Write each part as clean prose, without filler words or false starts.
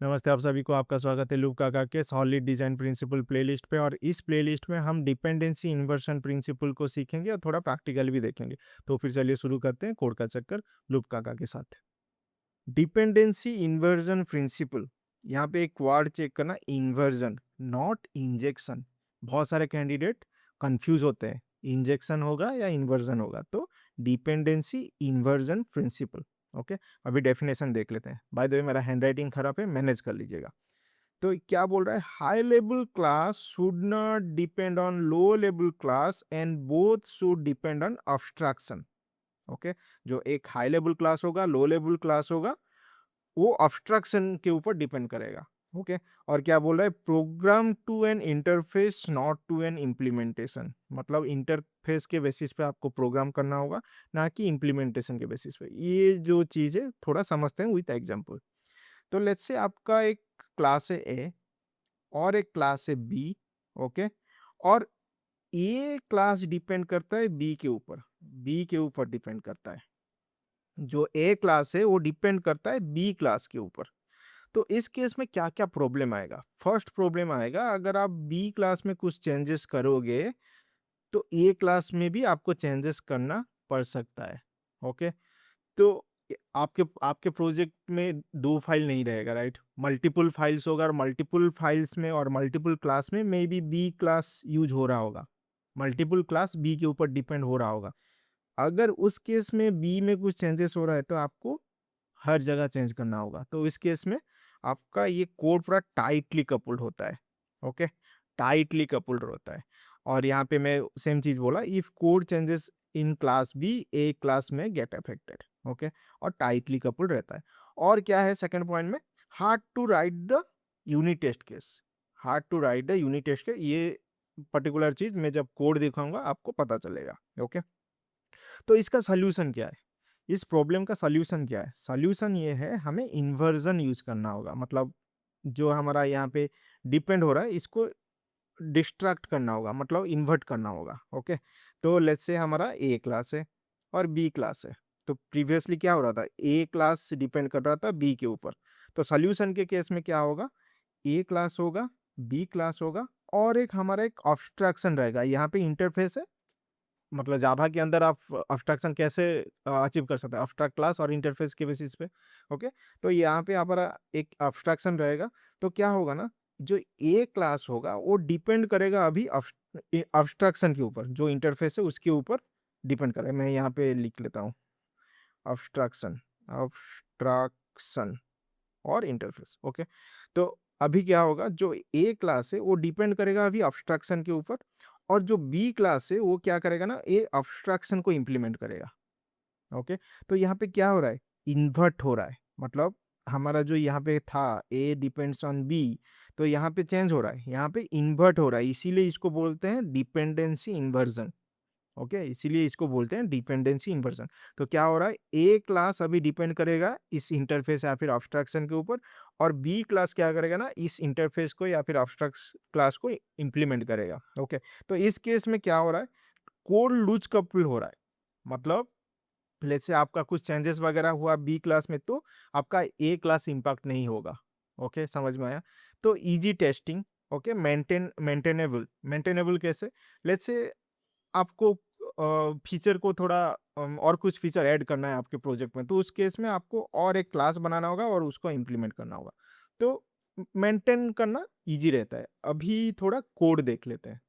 नमस्ते आप सभी को, आपका स्वागत है लूप काका के सॉलिड डिजाइन प्रिंसिपल प्लेलिस्ट पे। और इस प्लेलिस्ट में हम डिपेंडेंसी इन्वर्शन प्रिंसिपल को सीखेंगे और थोड़ा प्रैक्टिकल भी देखेंगे। तो फिर चलिए शुरू करते हैं कोड का चक्कर लूप काका के साथ। डिपेंडेंसी इन्वर्जन प्रिंसिपल, यहाँ पे एक वर्ड चेक करना, इन्वर्जन नॉट इंजेक्शन। बहुत सारे कैंडिडेट कंफ्यूज होते हैं, इंजेक्शन होगा या इन्वर्जन होगा। तो डिपेंडेंसी इन्वर्जन प्रिंसिपल। ओके, अभी डेफिनेशन देख लेते हैं। बाय द वे मेरा हैंड राइटिंग खराब है, मैनेज कर लीजिएगा। तो क्या बोल रहा है, high level class should not depend on low level class and both should depend on abstraction. Okay, जो एक हाई लेवल क्लास होगा, लो लेवल क्लास होगा, वो अब्स्ट्रक्शन के ऊपर डिपेंड करेगा। ओके, और क्या बोल रहा है, program to an interface not to an implementation. मतलब इंटरफेस के बेसिस पे आपको प्रोग्राम करना होगा, ना कि इम्प्लीमेंटेशन के बेसिस पे। ये जो चीज़ है थोड़ा समझते हैं विथ एग्जांपल। तो लेट्स से आपका एक क्लास है ए और एक क्लास है बी। ओके, और ए क्लास डिपेंड करता है बी के ऊपर, बी के ऊपर डिपेंड करता है। जो ए क्लास है वो डिपेंड करता है बी क्लास के ऊपर। तो इस केस में क्या क्या प्रॉब्लम आएगा? फर्स्ट प्रॉब्लम आएगा, अगर आप बी क्लास में कुछ चेंजेस करोगे तो ए क्लास में भी आपको चेंजेस करना पड़ सकता है। ओके, तो आपके आपके प्रोजेक्ट में दो फाइल नहीं रहेगा, राइट? मल्टीपल फाइल्स होगा, और मल्टीपल फाइल्स में और मल्टीपल क्लास में maybe B class use हो रहा होगा, मल्टीपल क्लास बी के ऊपर डिपेंड हो रहा होगा। अगर उस केस में बी में कुछ चेंजेस हो रहा है तो आपको हर जगह चेंज करना होगा। तो इस केस में आपका ये कोड पूरा टाइटली कपल्ड होता है। ओके, टाइटली कपल्ड होता है। और यहाँ पे मैं सेम चीज बोला, if code changes in class B A class में गेट अफेक्टेड। ओके, और टाइटली कपल्ड रहता है। और क्या है सेकंड पॉइंट में, hard to write the unit test case. Hard to write the unit test case, ये पर्टिकुलर चीज मैं जब कोड दिखाऊंगा आपको पता चलेगा। ओके, तो इसका सल्यूशन क्या है? इस प्रॉब्लम का सल्यूशन क्या है? सल्यूशन ये है, हमें इन्वर्जन यूज करना होगा। मतलब जो हमारा यहाँ पे डिपेंड हो रहा है इसको डिस्ट्रैक्ट करना होगा, मतलब इन्वर्ट करना होगा। ओके, तो लेट्स से हमारा ए क्लास है और बी क्लास है। तो प्रीवियसली क्या हो रहा था, ए क्लास डिपेंड कर रहा था बी के ऊपर। तो सॉल्यूशन के केस में क्या होगा, ए क्लास होगा, बी क्लास होगा, और एक हमारा एक ऑब्स्ट्रैक्शन रहेगा। यहाँ पे इंटरफेस है, मतलब जावा के अंदर आप अब्स्ट्रैक्शन कैसे अचीव कर सकते हैं, अब्स्ट्रैक्ट क्लास और इंटरफेस के बेसिस पे। ओके, तो यहाँ पे हमारा एक अब्स्ट्रैक्शन रहेगा। तो क्या होगा ना, जो ए क्लास होगा वो डिपेंड करेगा अभी अब्स्ट्रैक्शन के ऊपर, जो इंटरफेस है उसके ऊपर डिपेंड करेगा। मैं यहाँ पे लिख लेता हूँ, अब्स्ट्रैक्शन, अब्स्ट्रैक्शन और इंटरफेस। ओके, तो अभी क्या होगा, जो ए क्लास है वो डिपेंड करेगा अभी अब्स्ट्रैक्शन के ऊपर, और जो बी क्लास है वो क्या करेगा ना, ए अब्स्ट्रैक्शन को इम्प्लीमेंट करेगा। ओके, तो यहाँ पे क्या हो रहा है, इन्वर्ट हो रहा है। मतलब हमारा जो यहाँ पे था ए डिपेंड्स ऑन बी, तो यहाँ पे चेंज हो रहा है, यहाँ पे इन्वर्ट हो रहा है। इसीलिए इसको बोलते हैं डिपेंडेंसी इन्वर्जन। ओके, इसीलिए इसको बोलते हैं डिपेंडेंसी इन्वर्जन। तो क्या हो रहा है, ए क्लास अभी डिपेंड करेगा इस इंटरफेस या फिर अब्स्ट्रैक्शन के ऊपर, और बी क्लास क्या करेगा ना, इस इंटरफेस को या फिर अब्स्ट्रैक्ट क्लास को इंप्लीमेंट करेगा। ओके, तो इस केस में क्या हो रहा है, कोड लूज कपल हो रहा है। मतलब लेट्स से आपका कुछ चेंजेस वगैरह हुआ बी क्लास में, तो आपका ए क्लास इम्पैक्ट नहीं होगा। ओके, समझ में आया? तो easy testing. Okay, maintainable. Maintainable कैसे, लेट्स से आपको फीचर को थोड़ा और कुछ फीचर ऐड करना है आपके प्रोजेक्ट में, तो उस केस में आपको और एक क्लास बनाना होगा और उसको इम्प्लीमेंट करना होगा। तो मेंटेन करना इजी रहता है। अभी थोड़ा कोड देख लेते हैं।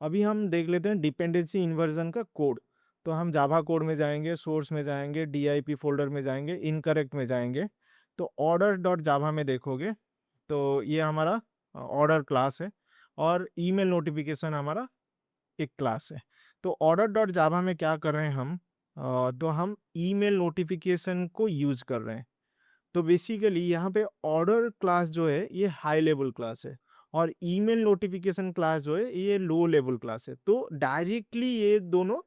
अभी हम देख लेते हैं डिपेंडेंसी इन्वर्जन का कोड। तो हम जावा कोड में जाएंगे, सोर्स में जाएंगे, डीआईपी फोल्डर में जाएंगे, इनकरेक्ट में जाएंगे। तो ऑर्डर डॉट जावा में देखोगे तो ये हमारा ऑर्डर क्लास है, और ईमेल नोटिफिकेशन हमारा एक क्लास है। तो ऑर्डर डॉट जावा में क्या कर रहे हैं हम, तो हम ईमेल नोटिफिकेशन को यूज कर रहे हैं। तो बेसिकली यहाँ पे ऑर्डर क्लास जो है ये हाई लेवल क्लास है, और ईमेल नोटिफिकेशन क्लास जो है ये लो लेवल क्लास है। तो डायरेक्टली ये दोनों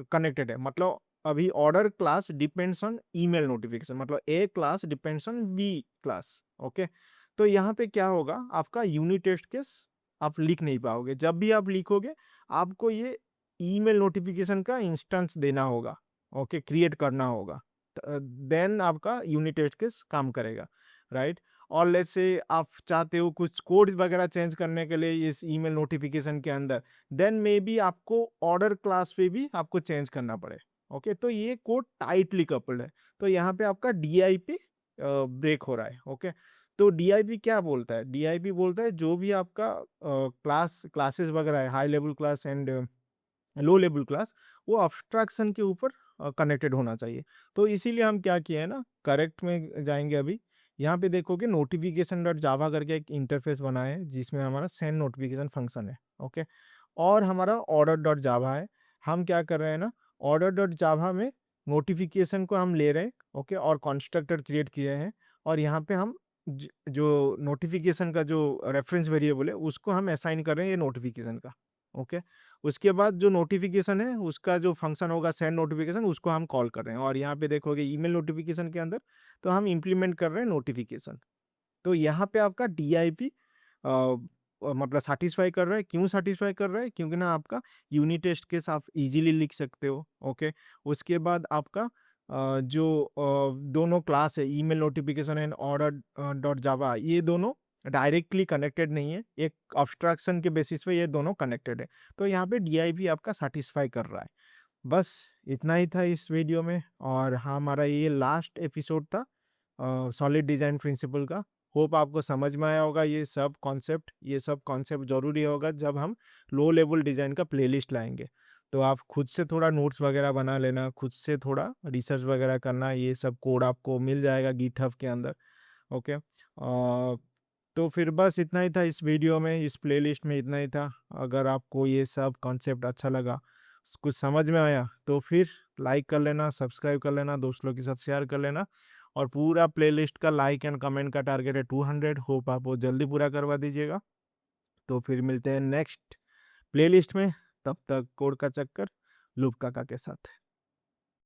कनेक्टेड है। मतलब अभी order class depends on email notification, मतलब A class depends on B class. Okay, तो यहाँ पे क्या होगा, आपका यूनिट टेस्ट केस आप लिख नहीं पाओगे। जब भी आप लिखोगे आपको ये ईमेल नोटिफिकेशन का इंस्टेंस देना होगा। ओके, क्रिएट करना होगा, देन आपका यूनिट टेस्ट केस काम करेगा। राइट? और लेट्स से आप चाहते हो कुछ कोड वगैरह चेंज करने के लिए इस ईमेल नोटिफिकेशन के अंदर, देन मे बी आपको ऑर्डर क्लास पे भी आपको चेंज करना पड़े। ओके, तो ये कोड टाइटली कपल्ड है। तो यहाँ पे आपका डीआईपी ब्रेक हो रहा है। ओके, तो डीआईपी क्या बोलता है? डीआईपी बोलता है जो भी आपका क्लासेस वगैरह है, high level class and low level class, वो अब्स्ट्रैक्शन के ऊपर कनेक्टेड होना चाहिए। तो इसीलिए हम क्या किए हैं ना, करेक्ट में जाएंगे अभी। यहाँ पे देखोगे नोटिफिकेशन डॉट जावा करके एक इंटरफेस बना है जिसमें हमारा सेंड नोटिफिकेशन फंक्शन है। ओके, और हमारा ऑर्डर डॉट जावा है। हम क्या कर रहे हैं ना, ऑर्डर डॉट जावा में नोटिफिकेशन को हम ले रहे हैं। ओके, और कॉन्स्ट्रक्टर क्रिएट किए हैं, और यहाँ पे हम जो नोटिफिकेशन का जो रेफरेंस वेरिएबल है उसको हम असाइन कर रहे हैं ये नोटिफिकेशन का। ओके, उसके बाद जो नोटिफिकेशन है उसका जो फंक्शन होगा सेंड नोटिफिकेशन, उसको हम कॉल कर रहे हैं। और यहाँ पे देखोगे ईमेल नोटिफिकेशन के अंदर तो हम इम्प्लीमेंट कर रहे हैं नोटिफिकेशन। तो यहाँ पे आपका डीआईपी मतलब सैटिस्फाई कर रहा है। क्यों सैटिस्फाई कर रहा है? क्योंकि ना आपका यूनिट टेस्ट केस आप इजीली लिख सकते हो। ओके, उसके बाद आपका जो दोनों क्लास है email notification and order dot जावा, ये दोनों डायरेक्टली कनेक्टेड नहीं है, एक अब्स्ट्रैक्शन के बेसिस पे ये दोनों कनेक्टेड है। तो यहाँ पे डीआईपी आपका सैटिस्फाई कर रहा है। बस इतना ही था इस वीडियो में, और हाँ, हमारा ये लास्ट एपिसोड था सॉलिड डिजाइन प्रिंसिपल का। होप आपको समझ में आया होगा ये सब कॉन्सेप्ट। ये सब कॉन्सेप्ट ज़रूरी होगा जब हम लो लेवल डिज़ाइन का प्लेलिस्ट लाएंगे। तो आप खुद से थोड़ा नोट्स वगैरह बना लेना, खुद से थोड़ा रिसर्च वगैरह करना, ये सब कोड आपको मिल जाएगा गिटहब के अंदर। ओके, तो फिर बस इतना ही था इस वीडियो में, इस प्लेलिस्ट में इतना ही था। अगर आपको ये सब कॉन्सेप्ट अच्छा लगा, कुछ समझ में आया, तो फिर लाइक कर लेना, सब्सक्राइब कर लेना, दोस्त लोग के साथ शेयर कर लेना। और पूरा प्लेलिस्ट का लाइक एंड कमेंट का टारगेट है 200। होप आप वो जल्दी पूरा करवा दीजिएगा। तो फिर मिलते हैं नेक्स्ट प्लेलिस्ट में। तब तक कोड का चक्कर लूप काका के साथ।